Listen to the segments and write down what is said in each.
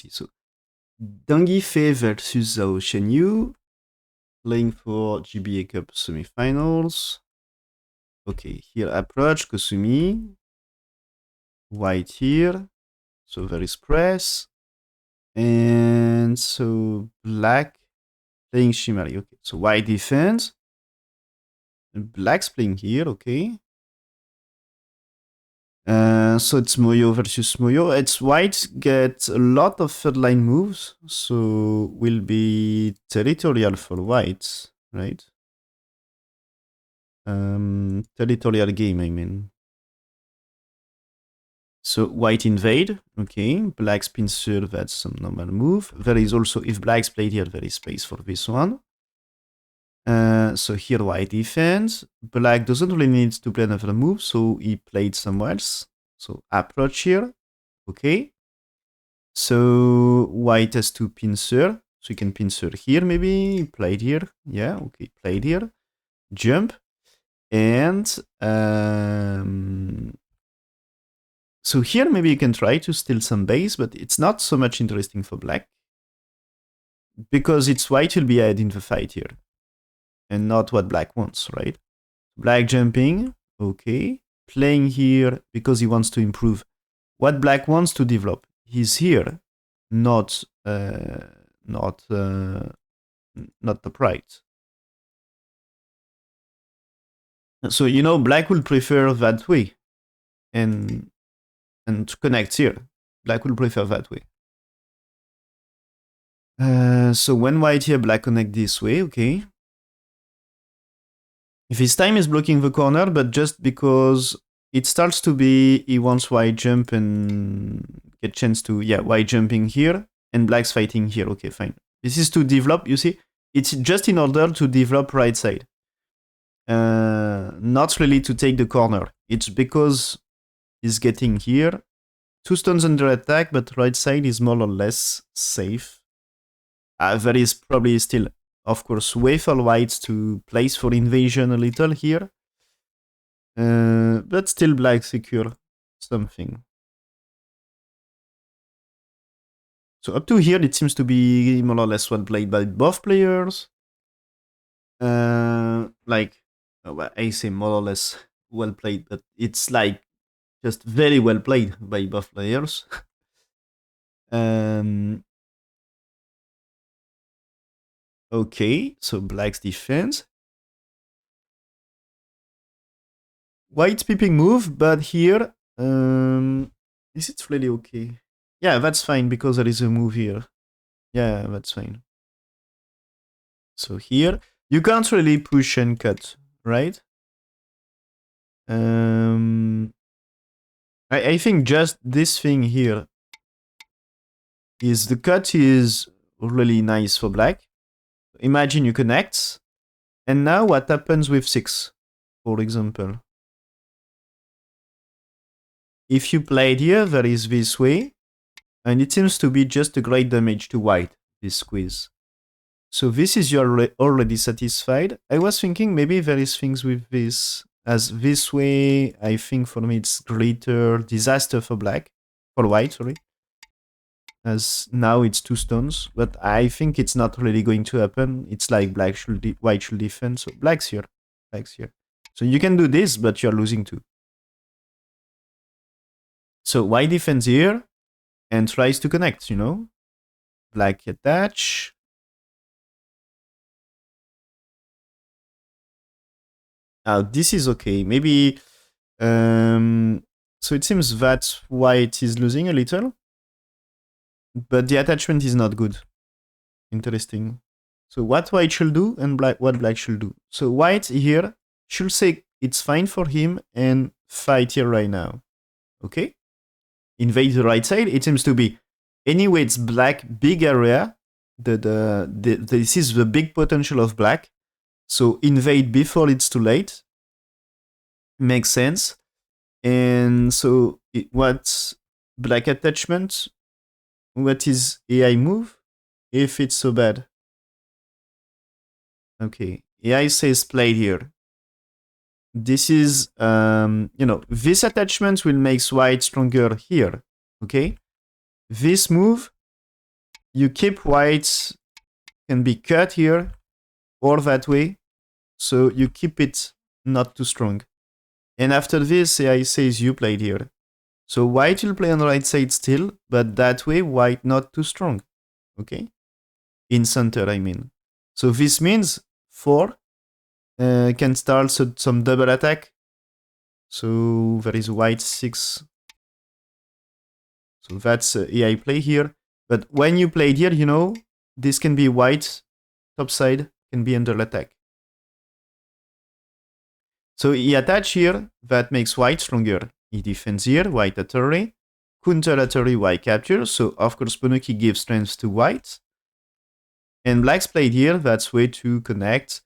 see. So Yifei versus Zhao Chenyu, playing for GBA Cup Semifinals. Okay, here approach, Kosumi. White here. So there is press. And so black playing Shimari. Okay, so white defense. And black's playing here, okay. So it's Moyo versus Moyo. It's white gets a lot of third line moves, so will be territorial for white, right? Territorial game, I mean. So white invade, okay. Black's pincer, that's some normal move. There is also, if black's played here, there is space for this one. So here white defends. Black doesn't really need to play another move, so he played somewhere else. So approach here, okay. So white has to pincer, so you can pincer here maybe, played here, yeah, okay, played here, jump, and so here maybe you can try to steal some base, but it's not so much interesting for black, because it's white will be ahead in the fight here, and not what black wants, right? Black jumping, okay, playing here because he wants to improve what black wants to develop. He's here, not not the pride. So you know, black will prefer that way, and to connect here. Black will prefer that way. So when white here, black connect this way, okay. If his time is blocking the corner, but just because it starts to be, he wants white jump and get chance to, yeah, white jumping here, and black's fighting here, okay, fine. This is to develop, you see, it's just in order to develop right side. Not really to take the corner. It's because he's getting here. 2 stones under attack, but right side is more or less safe. There is probably still, of course, way for whites to place for invasion a little here. But still black secure something. So up to here, it seems to be more or less well played by both players. Like, well, I say more or less well played, but it's like just very well played by both players. Okay, so black's defense. White's peeping move, but here, is it really okay? Yeah, that's fine because there is a move here. Yeah, that's fine. So here, you can't really push and cut, right? I think just this thing here is the cut is really nice for black. Imagine you connect, and now what happens with 6, for example? If you played here, there is this way, and it seems to be just a great damage to white, this squeeze. So this is you're already satisfied. I was thinking maybe there is things with this. As this way, I think for me it's greater disaster for black. For white, sorry. As now it's 2 stones, but I think it's not really going to happen. It's like black should white should defend, so black's here. Black's here. So you can do this, but you're losing 2. So white defends here and tries to connect, you know? Black attach. Now this is okay. Maybe so it seems that white is losing a little, but the attachment is not good. Interesting. So what white should do and what black should do. So white here should say it's fine for him and fight here right now. Okay? Invade the right side. It seems to be anyway. It's black big area. This is the big potential of black. So invade before it's too late. Makes sense. And so what's black attachment? What is AI move? If it's so bad. Okay. AI says played here. This is, you know, this attachment will make white stronger here. Okay. This move you keep white can be cut here or that way. So you keep it not too strong. And after this, AI says you played here. So white will play on the right side still, but that way white not too strong. Okay? In center, I mean. So this means 4 can start some double attack. So there is white 6. So that's AI play here. But when you played here, you know, this can be white top side, can be under attack. So he attach here, that makes white stronger. He defends here, white atterry. Counter atterry, white capture. So of course Bonucci gives strength to white. And black's played here, that's way to connect.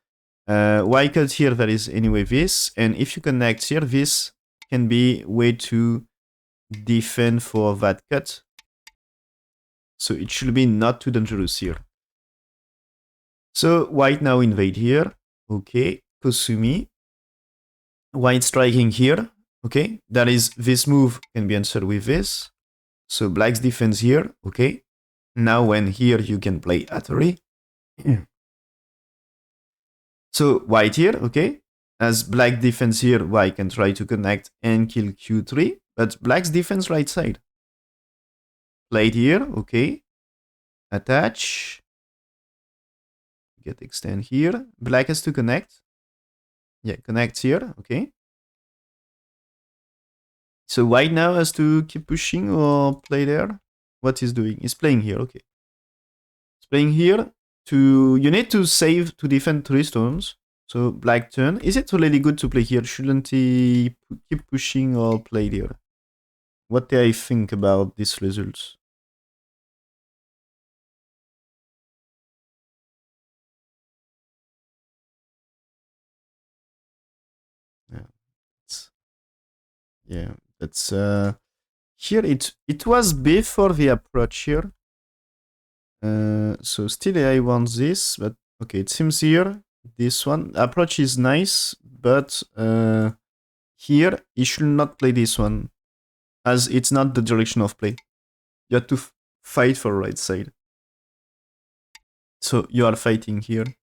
White cut here, that is anyway this. And if you connect here, this can be way to defend for that cut. So it should be not too dangerous here. So white now invade here. Okay, Kosumi. White striking here. Okay, that is this move can be answered with this. So black's defense here. Okay, now when here you can play Atari. So white here. Okay, as black defense here, white can try to connect and kill Q3, but black's defense right side. Played here. Okay, attach. Get extend here. Black has to connect. Yeah, connect here. Okay. So white now has to keep pushing or play there. What he's doing? He's playing here. Okay. He's playing here. You need to save to defend 3 stones. So black turn. Is it really good to play here? Shouldn't he keep pushing or play there? What do I think about these results? Yeah, that's here it was before the approach here. So still I want this, but okay, it seems here this one approach is nice, but here you should not play this one, as it's not the direction of play. You have to fight for right side. So you are fighting here,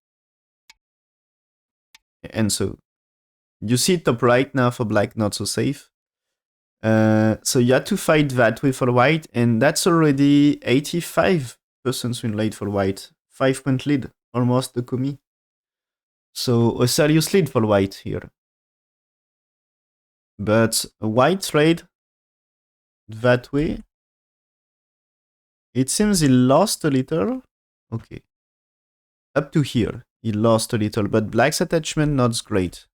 and so you see top right now for black, not so safe. So you have to fight that way for white, and that's already 85% win rate for white. 5-point lead, almost the Kumi. So a serious lead for white here. But white trade that way. It seems he lost a little. Okay. Up to here, he lost a little, but black's attachment not great.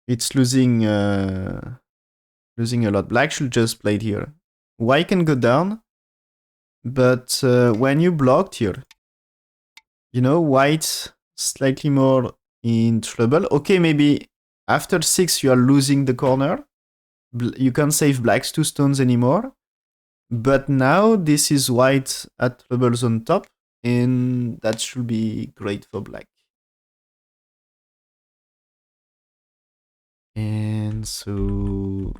It's losing losing a lot. Black should just play it here. White can go down, but when you blocked here, you know, white slightly more in trouble. Okay, maybe after 6 you are losing the corner. You can't save black's 2 stones anymore. But now this is white at troubles on top, and that should be great for black. And so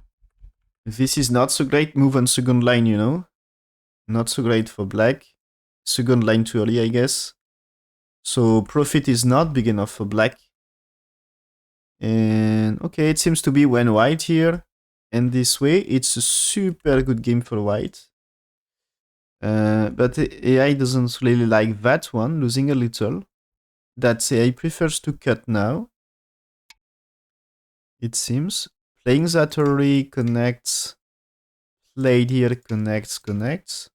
this is not so great move on second line, you know. Not so great for black. Second line too early, I guess. So profit is not big enough for black. And okay, it seems to be when white here. And this way, it's a super good game for white. But AI doesn't really like that one, losing a little. That AI prefers to cut now. It seems. Playing Zatori connects. Played here connects.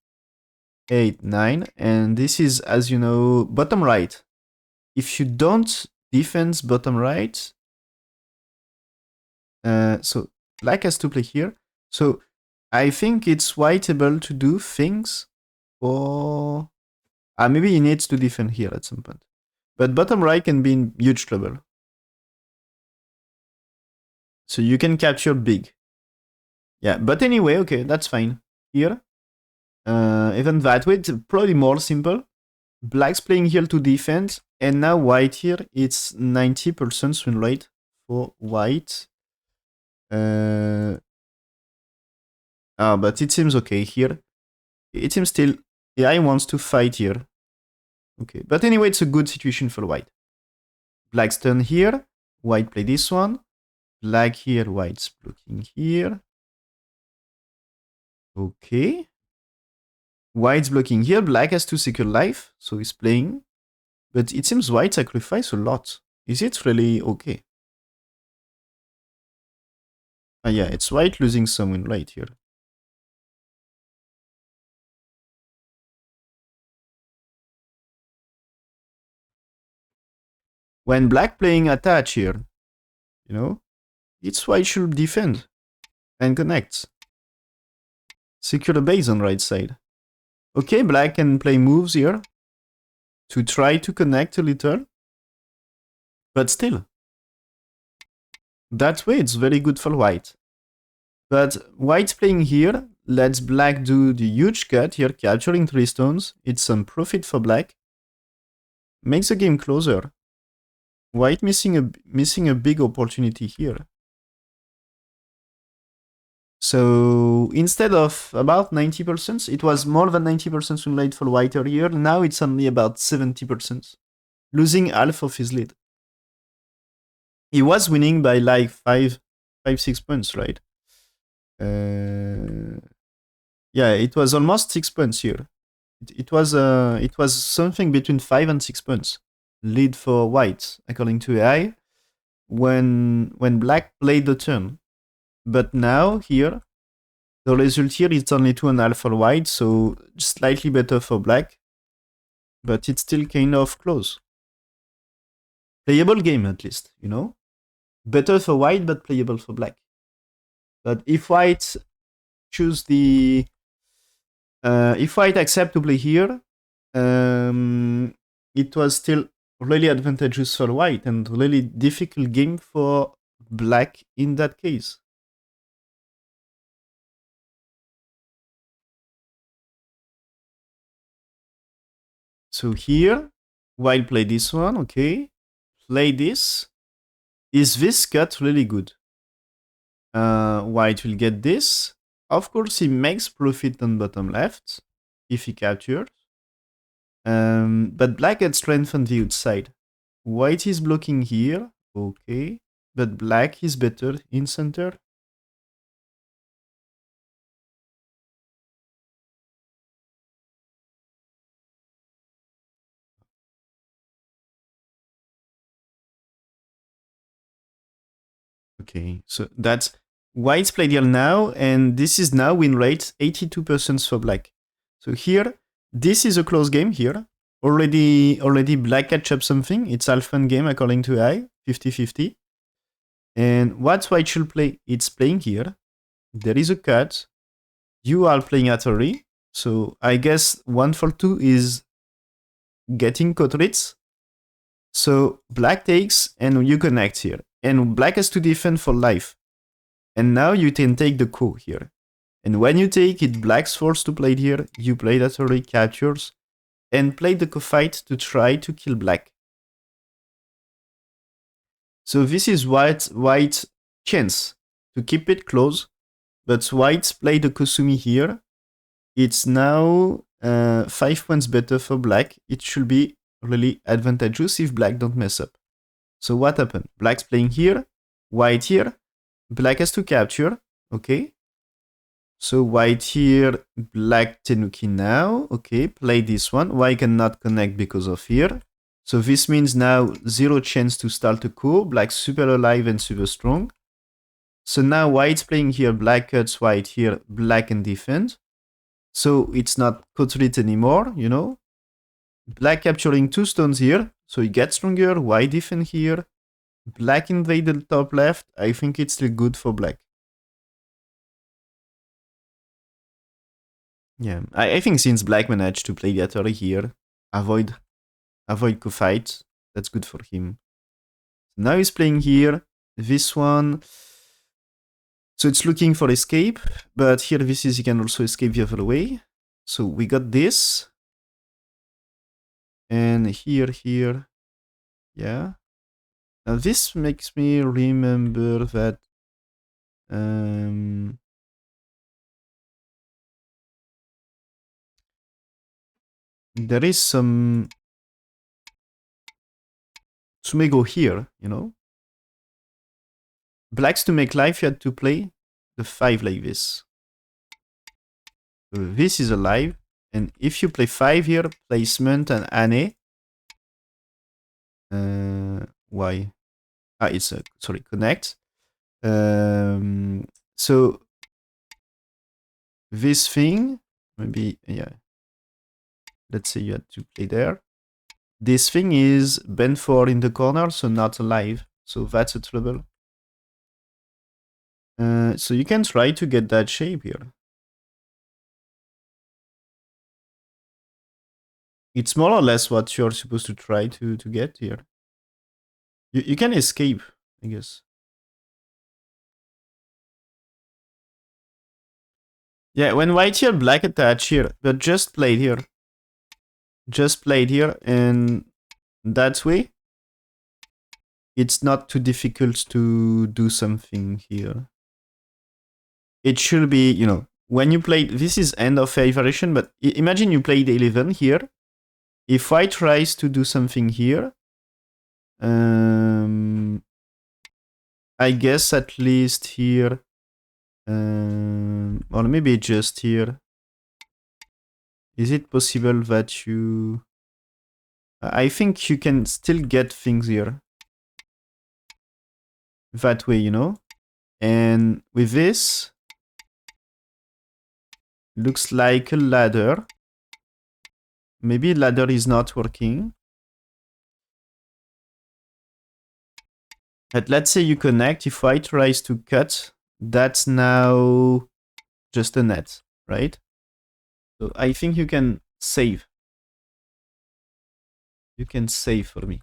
8, 9. And this is, as you know, bottom right. If you don't defense bottom right, so black has to play here. So I think it's white able to do things, or maybe he needs to defend here at some point. But bottom right can be in huge trouble. So you can capture big. Yeah, but anyway, okay, that's fine. Here, even that way, it's probably more simple. Black's playing here to defend, and now white here, it's 90% win rate for white. But it seems okay here. It seems still AI wants to fight here. Okay, but anyway, it's a good situation for white. Black's turn here. White play this one. Black here, white's blocking here. Okay. White's blocking here. Black has to secure life, so he's playing. But it seems white sacrifice a lot. Is it really okay? Yeah, it's white losing some win right here. When black playing attach here, you know, it's white should defend and connect. Secure the base on right side. Okay, black can play moves here to try to connect a little. But still, that way it's very good for white. But white playing here lets black do the huge cut here, capturing 3 stones. It's some profit for black. Makes the game closer. White missing a big opportunity here. So instead of about 90%, it was more than 90% win rate for white earlier. Now it's only about 70%, losing half of his lead. He was winning by like 6 points, right? Yeah, it was almost 6 points here. It was something between 5 and 6 points lead for white, according to AI, when black played the turn. But now here, the result here is only 2.5 for white, so slightly better for black, but it's still kind of close. Playable game at least, you know? Better for white, but playable for black. But if white choose the... if white accept to play here, it was still really advantageous for white and really difficult game for black in that case. So here, white play this one, okay. Play this. Is this cut really good? White will get this. Of course, he makes profit on bottom left if he captures. But black gets strength on the outside. White is blocking here, okay. But black is better in center. Okay, so that's white's play deal now, and this is now win rate 82% for black. So here, this is a close game here. Already black catch up something. It's half an game according to AI, 50-50. And what white should play? It's playing here. There is a cut. You are playing Atari. So I guess 1 for 2 is getting Kotrits. So black takes and you connect here. And black has to defend for life. And now you can take the ko here. And when you take it, black's forced to play it here. You play that already, captures, and play the ko fight to try to kill black. So this is white's chance to keep it close. But white play the Kosumi here. It's now 5 points better for black. It should be really advantageous if black don't mess up. So what happened? Black's playing here, white here. Black has to capture, okay. So white here, black Tenuki now, okay. Play this one. White cannot connect because of here. So this means now 0 chance to start a ko. Black super alive and super strong. So now white's playing here, black cuts, white here, black can defend. So it's not Kotrit anymore, you know. Black capturing 2 stones here, so he gets stronger, white defend here. Black invade the top left, I think it's still good for black. Yeah, I think since black managed to play the Atari here, avoid co-fight, that's good for him. Now he's playing here, this one. So it's looking for escape, but here this is, he can also escape the other way. So we got this. And here, yeah. Now this makes me remember that there is some Tsume go here, you know? Blacks to make life, you had to play the 5 like this. This is alive, and if you play 5 here, placement and Ane. Why? It's sorry, connect. So this thing, maybe, yeah. Let's say you had to play there. This thing is bend 4 in the corner, so not alive. So that's a trouble. So you can try to get that shape here. It's more or less what you're supposed to try to get here. You can escape, I guess. Yeah, when white here, black attach here, but just played here. Just played here, and that way, it's not too difficult to do something here. It should be, you know, when you play, this is end of a variation, but imagine you played 11 here. If white tries to do something here, I guess at least here, or maybe just here. Is it possible that you... I think you can still get things here. That way, you know? And with this, looks like a ladder. Maybe ladder is not working. But let's say you connect. If white tries to cut, that's now just a net, right? So I think you can save. You can save for me.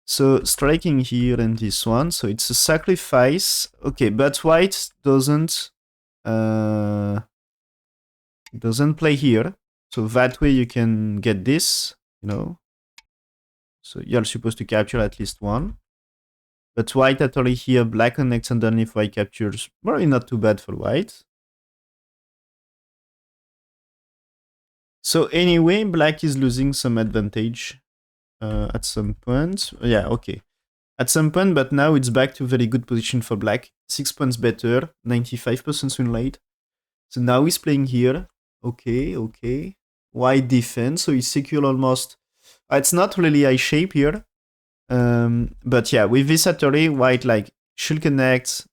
So striking here and this one. So it's a sacrifice. Okay, but white doesn't play here. So that way you can get this, you know. So you're supposed to capture at least one. But white actually here, black connects underneath, white captures. Probably not too bad for white. So anyway, black is losing some advantage at some point. Yeah, okay. At some point, but now it's back to very good position for black. 6 points better, 95% win rate. So now he's playing here. Okay, okay. White defense, so he's secure almost. It's not really high shape here. But yeah, with this Atari, white like should connect,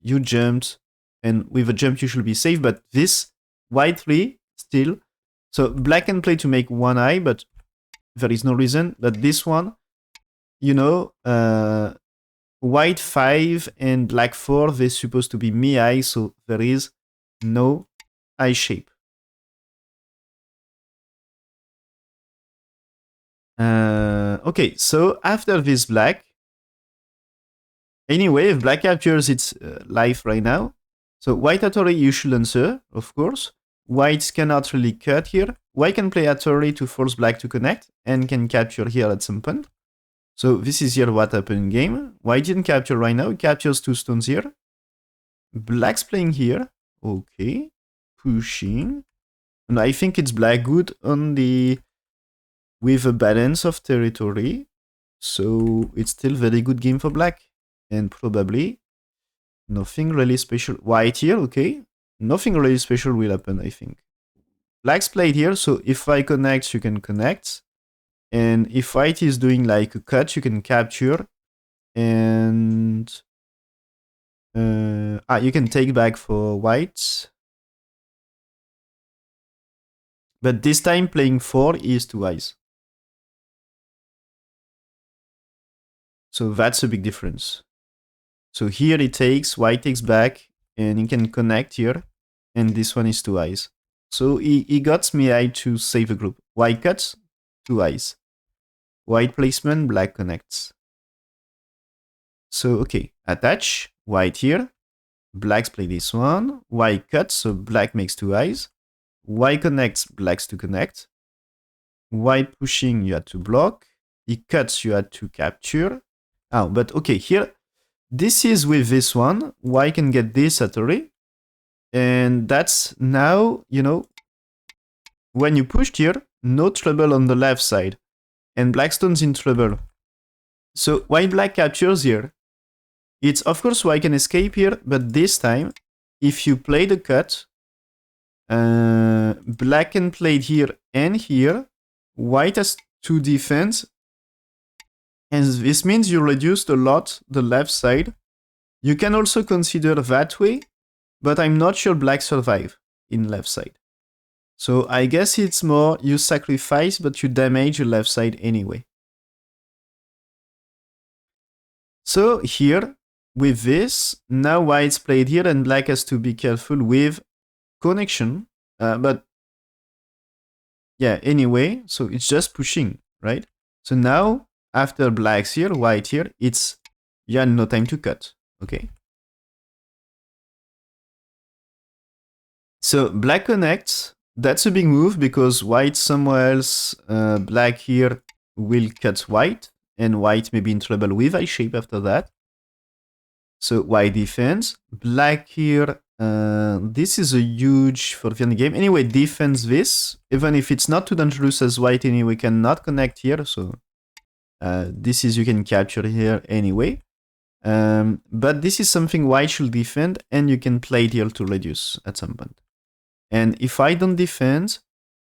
you jumped, and with a jump you should be safe, but this white 3 still. So black can play to make one eye, but there is no reason that this one, you know, white 5 and black 4, they're supposed to be me eye, so there is no eye shape. Okay, so after this black, anyway, if black captures its life right now, so white Atari you should answer, of course. White cannot really cut here. White can play Atari to force black to connect and can capture here at some point. So this is here what happened in game. White didn't capture right now, it captures 2 stones here. Black's playing here. Okay. Pushing. And I think it's black good on the... with a balance of territory. So it's still very good game for black. And probably nothing really special. White here, okay. Nothing really special will happen, I think. Black's played here, so if I connect, you can connect. And if white is doing like a cut, you can capture. And... you can take back for white. But this time playing 4 is 2 eyes. So that's a big difference. So here it takes, white takes back, and he can connect here. And this one is 2 eyes. So he got me eye to save the group. White cuts, 2 eyes. White placement, black connects. So okay, attach, white here. Blacks play this one. White cuts, so black makes 2 eyes. White connects, blacks to connect. White pushing, you had to block. He cuts, you had to capture. Oh, but okay, here, this is with this one. White can get this Atari. And that's now, you know, when you pushed here, no trouble on the left side, and black stone's in trouble. So white black captures here. It's of course white can escape here, but this time, if you play the cut, black can play here and here. White has to defend, and this means you reduced a lot the left side. You can also consider that way, but I'm not sure black survive in left side. So I guess it's more you sacrifice, but you damage the left side anyway. So here, with this, now white's played here, and black has to be careful with connection. But yeah, anyway, so it's just pushing, right? So now, after black's here, white here, it's, yeah, no time to cut, okay? So black connects. That's a big move because white somewhere else, black here will cut white, and white may be in trouble with eye shape after that. So white defends. Black here, this is a huge for the end game. Anyway, defends this, even if it's not too dangerous as white anyway cannot connect here. So this is you can capture here anyway. But this is something white should defend, and you can play it here to reduce at some point. And if I don't defend,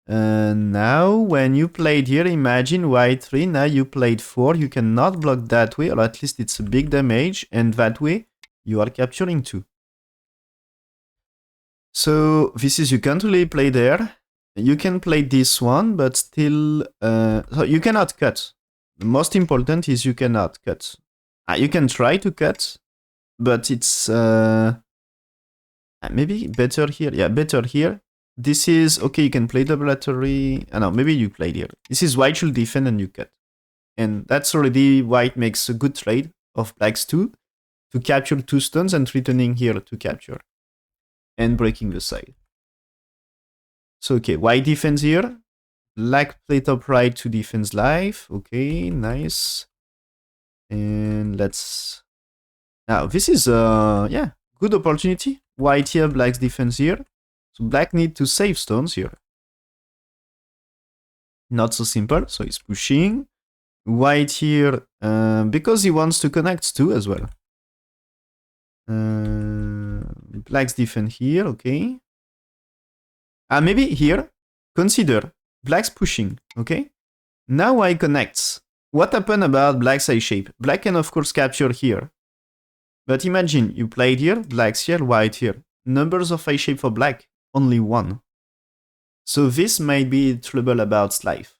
now when you played here, imagine white 3, now you played 4, you cannot block that way, or at least it's a big damage, and that way you are capturing 2. So this is, you can't really play there. You can play this one, but still, so you cannot cut. The most important is you cannot cut. You can try to cut, but it's maybe better here. Yeah, better here. This is, okay, you can play double artery. No, maybe you played here. This is white should defend and you cut. And that's already white makes a good trade of black's 2 to capture 2 stones and returning here to capture. And breaking the side. So, okay, white defends here. Black play top right to defense life. Okay, nice. And let's... Now, this is, yeah, good opportunity. White here, black's defense here. So black need to save stones here. Not so simple, so he's pushing. White here, because he wants to connect too as well. Black's defense here, okay. Maybe here, consider black's pushing, okay. Now white connects. What happened about black's eye shape? Black can of course capture here. But imagine you played here, black's here, white here. Numbers of eye shape for black, only 1. So this might be trouble about life.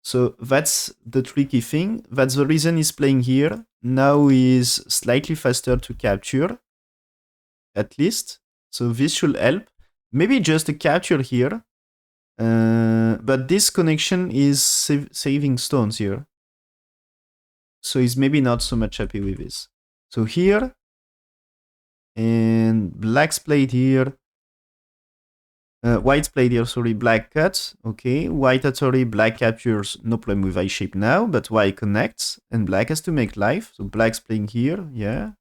So that's the tricky thing. That's the reason he's playing here. Now he's slightly faster to capture, at least. So this should help. Maybe just a capture here. But this connection is saving stones here. So he's maybe not so much happy with this. So here, and black's played here. White's played here, sorry, black cuts. Okay, white sorry, black captures, no problem with eye shape now, but white connects, and black has to make life. So black's playing here, yeah.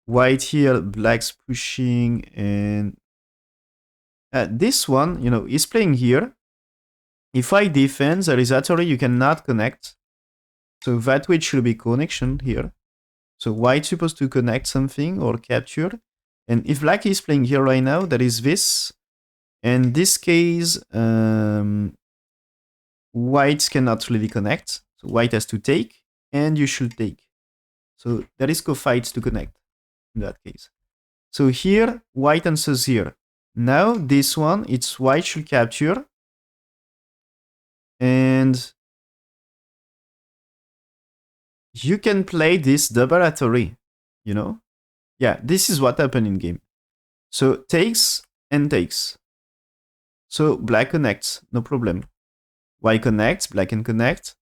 White here, black's pushing, and this one, you know, is playing here. If I defend, there is actually you cannot connect. So that way it should be connection here. So white's supposed to connect something or capture. And if black is playing here right now, there is this. In this case, white cannot really connect. So white has to take, and you should take. So there is co-fights to connect in that case. So here, white answers here. Now this one, it's white should capture. And you can play this double artery, you know? Yeah, this is what happened in game. So takes and takes. So black connects, no problem. White connects, black can connect.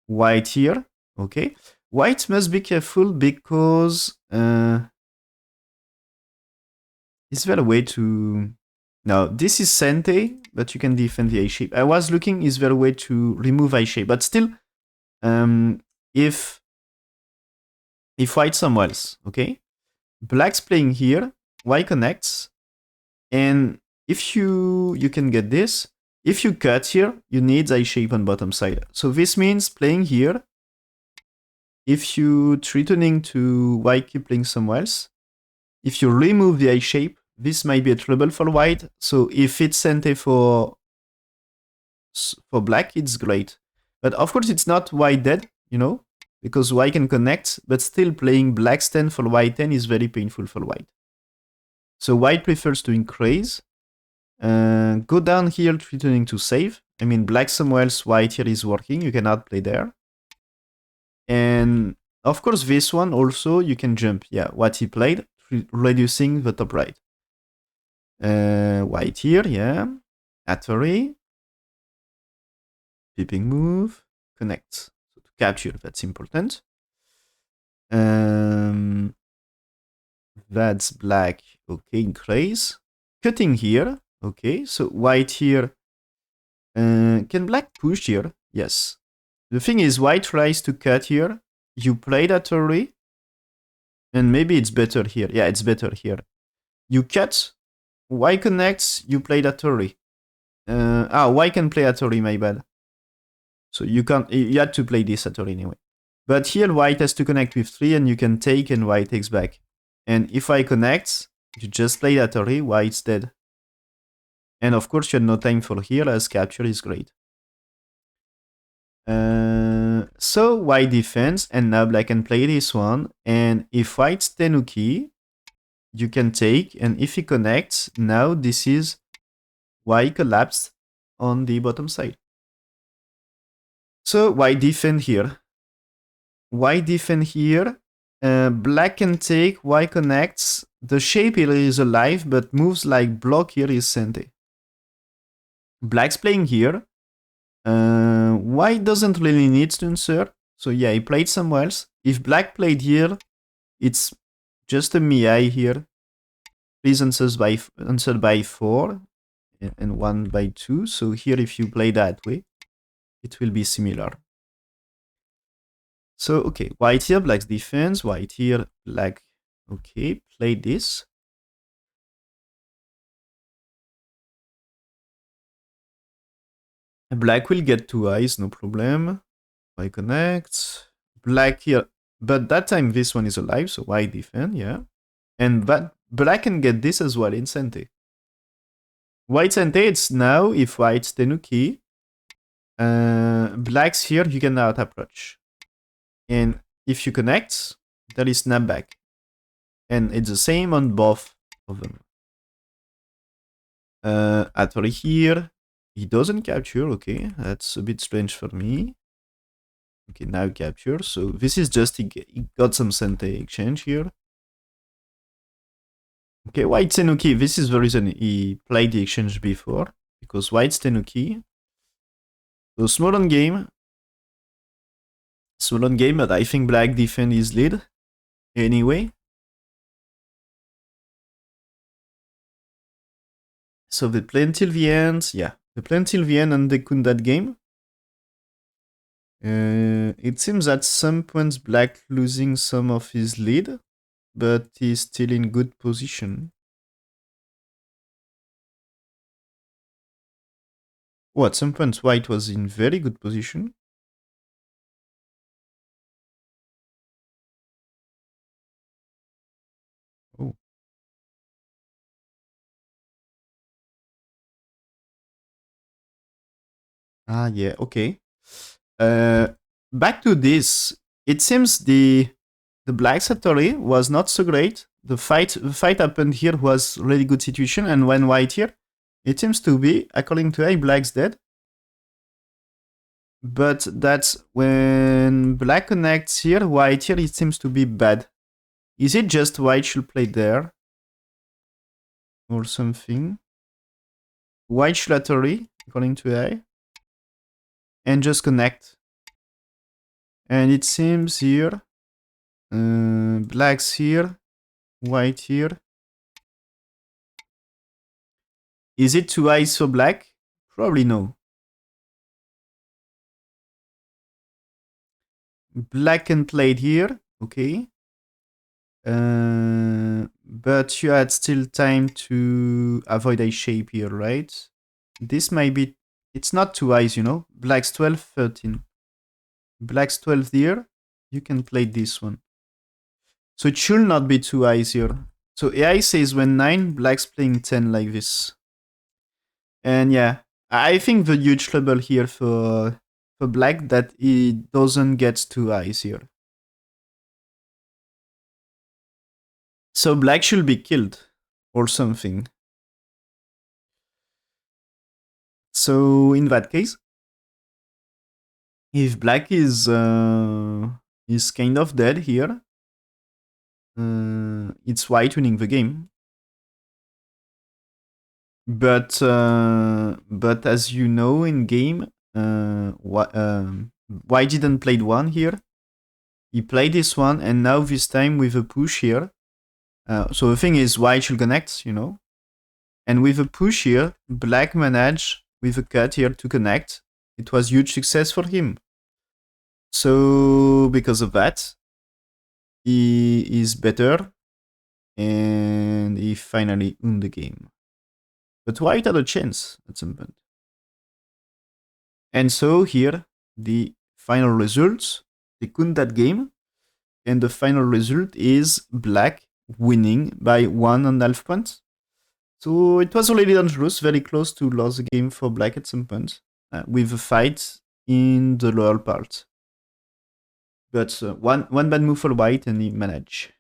White here, okay. White must be careful because is there a way to... Now, this is Sente, but you can defend the eye shape. I was looking, is there a way to remove eye shape? But still, if white somewhere else, okay? Black's playing here, white connects, and if you can get this, if you cut here, you need a shape on bottom side. So this means playing here, if you threatening to white keep playing somewhere else, if you remove the A shape, this might be a trouble for white. So if it's sente for black, it's great. But of course, it's not white dead, you know, because white can connect, but still playing black stand for white 10 is very painful for white. So white prefers to increase. Go down here, threatening to save. I mean, black somewhere else, white here is working. You cannot play there. And of course, this one also, you can jump. Yeah, what he played, reducing the top right. White here, yeah. Atari. Peeping move. Connect. So to capture, that's important. That's black. Okay, increase. Cutting here. Okay, so white here. Can black push here? Yes. The thing is, white tries to cut here. You play that already. And maybe it's better here. Yeah, it's better here. You cut. White connects. You play that already. White can play Atari, my bad. So you can't. You had to play this Atari anyway. But here, white has to connect with 3, and you can take, and white takes back. And if I connect, you just play Atari, white's dead. And of course, you had no time for here, as capture is great. So white defends, and now black can play this one. And if white's tenuki, you can take, and if he connects, now this is white collapsed on the bottom side. So white defend here. White defend here. Black can take, white connects. The shape here is alive, but moves like block here is sente. Black's playing here. White doesn't really need to insert. So yeah, he played somewhere else. If black played here, it's just a Miai here. Please answer by 4 and 1 by 2. So here, if you play that way, it will be similar. So, okay, white here, black's defense. White here, black. Okay, play this. Black will get 2 eyes, no problem. White connects. Black here. But that time, this one is alive, so white defend, yeah. And black can get this as well in sente. White sente, it's now, if white's tenuki. Black's here, you cannot approach. And if you connect, there is snapback. And it's the same on both of them. Atari here. He doesn't capture, okay. That's a bit strange for me. Okay, now capture. So this is just, he got some sente exchange here. Okay, white tenuki. This is the reason he played the exchange before. Because white's tenuki. So small on game. Small on game, but I think black defend his lead. Anyway. So they play until the end. Yeah, they play until the end and they couldn't that game. It seems at some points black losing some of his lead, but he's still in good position. Oh, at some points white was in very good position. Oh. Ah, yeah, okay. Back to this. It seems the black Satori was not so great. The fight happened here was really good situation, and when white here, it seems to be, according to A, black's dead. But that's when black connects here, white here, it seems to be bad. Is it just white should play there? Or something? White should Atari, according to A. And just connect. And it seems here, black's here, white here. Is it 2 eyes for black? Probably no. Black can play it here, okay. But you had still time to avoid a shape here, right? This might be It's not two eyes, you know. Black's 12, 13. Black's 12 here. You can play this one. So it should not be two eyes here. So AI says when 9, Black's playing 10 like this. And yeah, I think the huge trouble here for Black that he doesn't get two eyes here. So Black should be killed or something. So in that case, if Black is kind of dead here, it's White winning the game. But as you know in game, White didn't play one here. He played this one, and now this time with a push here. So the thing is, White should connect, you know. And with a push here, Black managed with a cut here to connect. It was huge success for him. So because of that, he is better, and he finally won the game. But White had a chance at some point. And so here, the final results, they won that game. And the final result is Black winning by 1.5 points. So it was already dangerous, very close to lose the game for Black at some point, with a fight in the lower part. But one bad move for White and he managed.